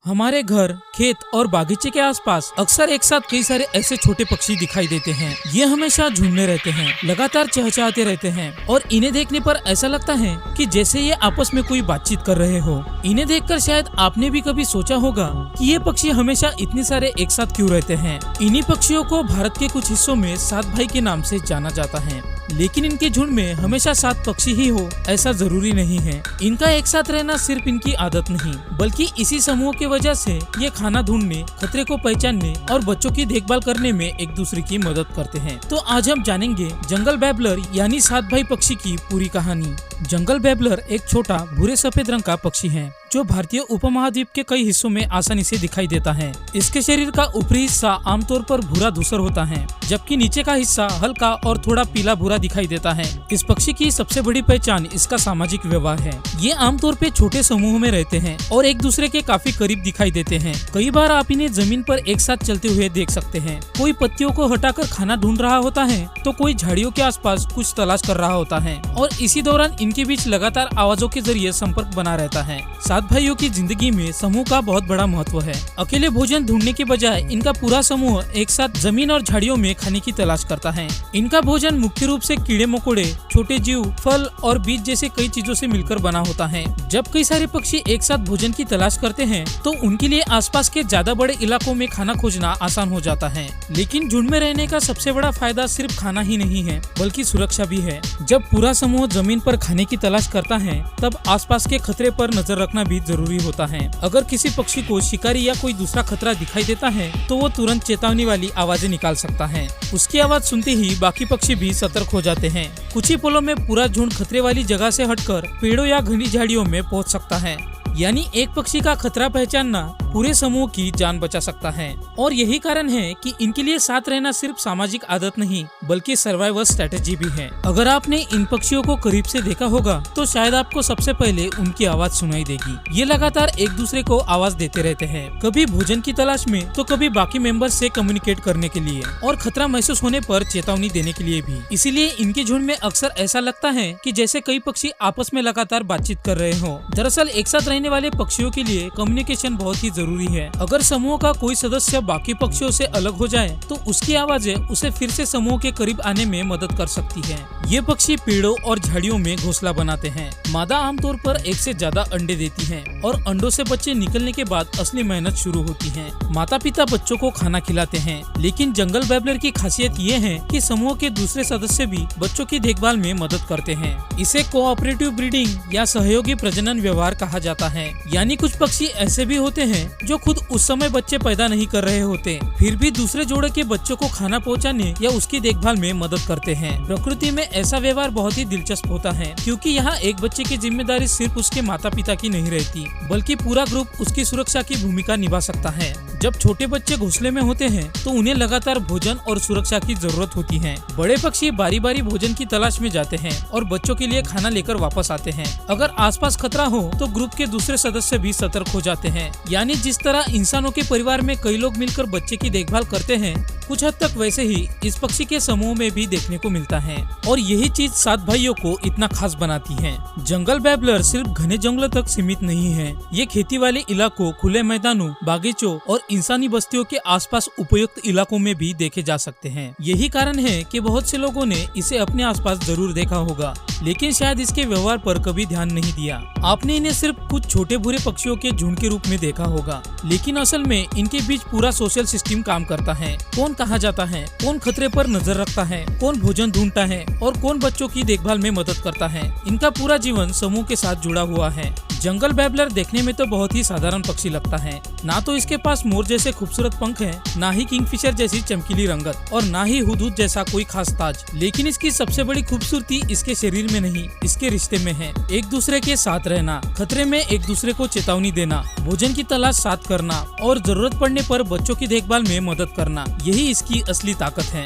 हमारे घर, खेत और बागीचे के आसपास अक्सर एक साथ कई सारे ऐसे छोटे पक्षी दिखाई देते हैं। ये हमेशा झुंड में रहते हैं, लगातार चहचहाते रहते हैं और इन्हें देखने पर ऐसा लगता है कि जैसे ये आपस में कोई बातचीत कर रहे हो। इन्हें देखकर शायद आपने भी कभी सोचा होगा कि ये पक्षी हमेशा इतने सारे एक साथ क्यों रहते हैं। इन्हीं पक्षियों को भारत के कुछ हिस्सों में सात भाई के नाम से जाना जाता है, लेकिन इनके झुंड में हमेशा सात पक्षी ही हो ऐसा जरूरी नहीं है। इनका एक साथ रहना सिर्फ इनकी आदत नहीं, बल्कि इसी समूह की वजह से ये खाना ढूंढने, खतरे को पहचानने और बच्चों की देखभाल करने में एक दूसरे की मदद करते हैं। तो आज हम जानेंगे जंगल बैबलर यानी सात भाई पक्षी की पूरी कहानी। जंगल बैबलर एक छोटा भूरे सफेद रंग का पक्षी है जो भारतीय उपमहाद्वीप के कई हिस्सों में आसानी से दिखाई देता है। इसके शरीर का ऊपरी हिस्सा आमतौर पर भूरा धूसर होता है, जबकि नीचे का हिस्सा हल्का और थोड़ा पीला भूरा दिखाई देता है। इस पक्षी की सबसे बड़ी पहचान इसका सामाजिक व्यवहार है। ये आमतौर पे छोटे समूह में रहते हैं और एक दूसरे के काफी करीब दिखाई देते हैं। कई बार आप इन्हें जमीन पर एक साथ चलते हुए देख सकते हैं। कोई पत्तियों को हटाकर खाना ढूंढ रहा होता है तो कोई झाड़ियों के आसपास कुछ तलाश कर रहा होता है और इसी दौरान इनके बीच लगातार आवाजों के जरिए संपर्क बना रहता है। सात भाइयों की जिंदगी में समूह का बहुत बड़ा महत्व है। अकेले भोजन ढूंढने के बजाय इनका पूरा समूह एक साथ जमीन और झाड़ियों में खाने की तलाश करता है। इनका भोजन मुख्य रूप से कीड़े मकोड़े, छोटे जीव, फल और बीज जैसे कई चीजों से मिलकर बना होता है। जब कई सारे पक्षी एक साथ भोजन की तलाश करते हैं तो उनके लिए आसपास के ज्यादा बड़े इलाकों में खाना खोजना आसान हो जाता है। लेकिन झुंड में रहने का सबसे बड़ा फायदा सिर्फ खाना ही नहीं है, बल्कि सुरक्षा भी है। जब पूरा समूह जमीन पर खाने की तलाश करता है तब आसपास के खतरे पर नजर रखना भी जरूरी होता है। अगर किसी पक्षी को शिकारी या कोई दूसरा खतरा दिखाई देता है तो वो तुरंत चेतावनी वाली आवाजें निकाल सकता है। उसकी आवाज सुनते ही बाकी पक्षी भी सतर्क हो जाते हैं। कुछ ही पलों में पूरा झुंड खतरे वाली जगह से हटकर पेड़ों या घनी झाड़ियों में पहुंच सकता है। यानी एक पक्षी का खतरा पहचानना पूरे समूह की जान बचा सकता है। और यही कारण है कि इनके लिए साथ रहना सिर्फ सामाजिक आदत नहीं, बल्कि सर्वाइवल स्ट्रेटेजी भी है। अगर आपने इन पक्षियों को करीब से देखा होगा तो शायद आपको सबसे पहले उनकी आवाज सुनाई देगी। ये लगातार एक दूसरे को आवाज देते रहते हैं, कभी भोजन की तलाश में तो कभी बाकी मेंबर्स से कम्युनिकेट करने के लिए और खतरा महसूस होने पर चेतावनी देने के लिए भी। इसीलिए इनके झुंड में अक्सर ऐसा लगता है कि जैसे कई पक्षी आपस में लगातार बातचीत कर रहे हो। दरअसल एक साथ रहने वाले पक्षियों के लिए कम्युनिकेशन बहुत ही जरूरी है। अगर समूह का कोई सदस्य बाकी पक्षियों से अलग हो जाए तो उसकी आवाजें उसे फिर से समूह के करीब आने में मदद कर सकती है। ये पक्षी पेड़ों और झाड़ियों में घोंसला बनाते हैं। मादा आमतौर पर एक से ज्यादा अंडे देती है और अंडों से बच्चे निकलने के बाद असली मेहनत शुरू होती है। माता पिता बच्चों को खाना खिलाते हैं, लेकिन जंगल बैबलर की खासियत ये है कि समूह के दूसरे सदस्य भी बच्चों की देखभाल में मदद करते हैं। इसे कोऑपरेटिव ब्रीडिंग या सहयोगी प्रजनन व्यवहार कहा जाता है। यानी कुछ पक्षी ऐसे भी होते हैं जो खुद उस समय बच्चे पैदा नहीं कर रहे होते, फिर भी दूसरे जोड़े के बच्चों को खाना पहुंचाने या उसकी देखभाल में मदद करते हैं। प्रकृति में ऐसा व्यवहार बहुत ही दिलचस्प होता है, क्योंकि यहाँ एक बच्चे की जिम्मेदारी सिर्फ उसके माता पिता की नहीं रहती, बल्कि पूरा ग्रुप उसकी सुरक्षा की भूमिका निभा सकता है। जब छोटे बच्चे घोंसले में होते हैं तो उन्हें लगातार भोजन और सुरक्षा की जरूरत होती है। बड़े पक्षी बारी बारी भोजन की तलाश में जाते हैं और बच्चों के लिए खाना लेकर वापस आते हैं। अगर आसपास खतरा हो तो ग्रुप के दूसरे सदस्य भी सतर्क हो जाते हैं। यानी जिस तरह इंसानों के परिवार में कई लोग मिलकर बच्चे की देखभाल करते हैं, कुछ हद तक वैसे ही इस पक्षी के समूह में भी देखने को मिलता है। और यही चीज सात भाइयों को इतना खास बनाती है। जंगल बैबलर सिर्फ घने जंगलों तक सीमित नहीं है। ये खेती वाले इलाकों, खुले मैदानों, बागीचों और इंसानी बस्तियों के आसपास उपयुक्त इलाकों में भी देखे जा सकते हैं। यही कारण है कि बहुत से लोगों ने इसे अपने आसपास जरूर देखा होगा, लेकिन शायद इसके व्यवहार पर कभी ध्यान नहीं दिया। आपने इन्हें सिर्फ कुछ छोटे भूरे पक्षियों के झुंड के रूप में देखा होगा, लेकिन असल में इनके बीच पूरा सोशल सिस्टम काम करता है। कौन कहाँ जाता है, कौन खतरे पर नजर रखता है, कौन भोजन ढूंढता है और कौन बच्चों की देखभाल में मदद करता है। इनका पूरा जीवन समूह के साथ जुड़ा हुआ है। जंगल बैबलर देखने में तो बहुत ही साधारण पक्षी लगता है। ना तो इसके पास मोर जैसे खूबसूरत पंख हैं, ना ही किंगफिशर जैसी चमकीली रंगत और ना ही हुदूद जैसा कोई खास ताज। लेकिन इसकी सबसे बड़ी खूबसूरती इसके शरीर में नहीं, इसके रिश्ते में है। एक दूसरे के साथ रहना, खतरे में एक दूसरे को चेतावनी देना, भोजन की तलाश साथ करना और जरूरत पड़ने पर बच्चों की देखभाल में मदद करना, यही इसकी असली ताकत है।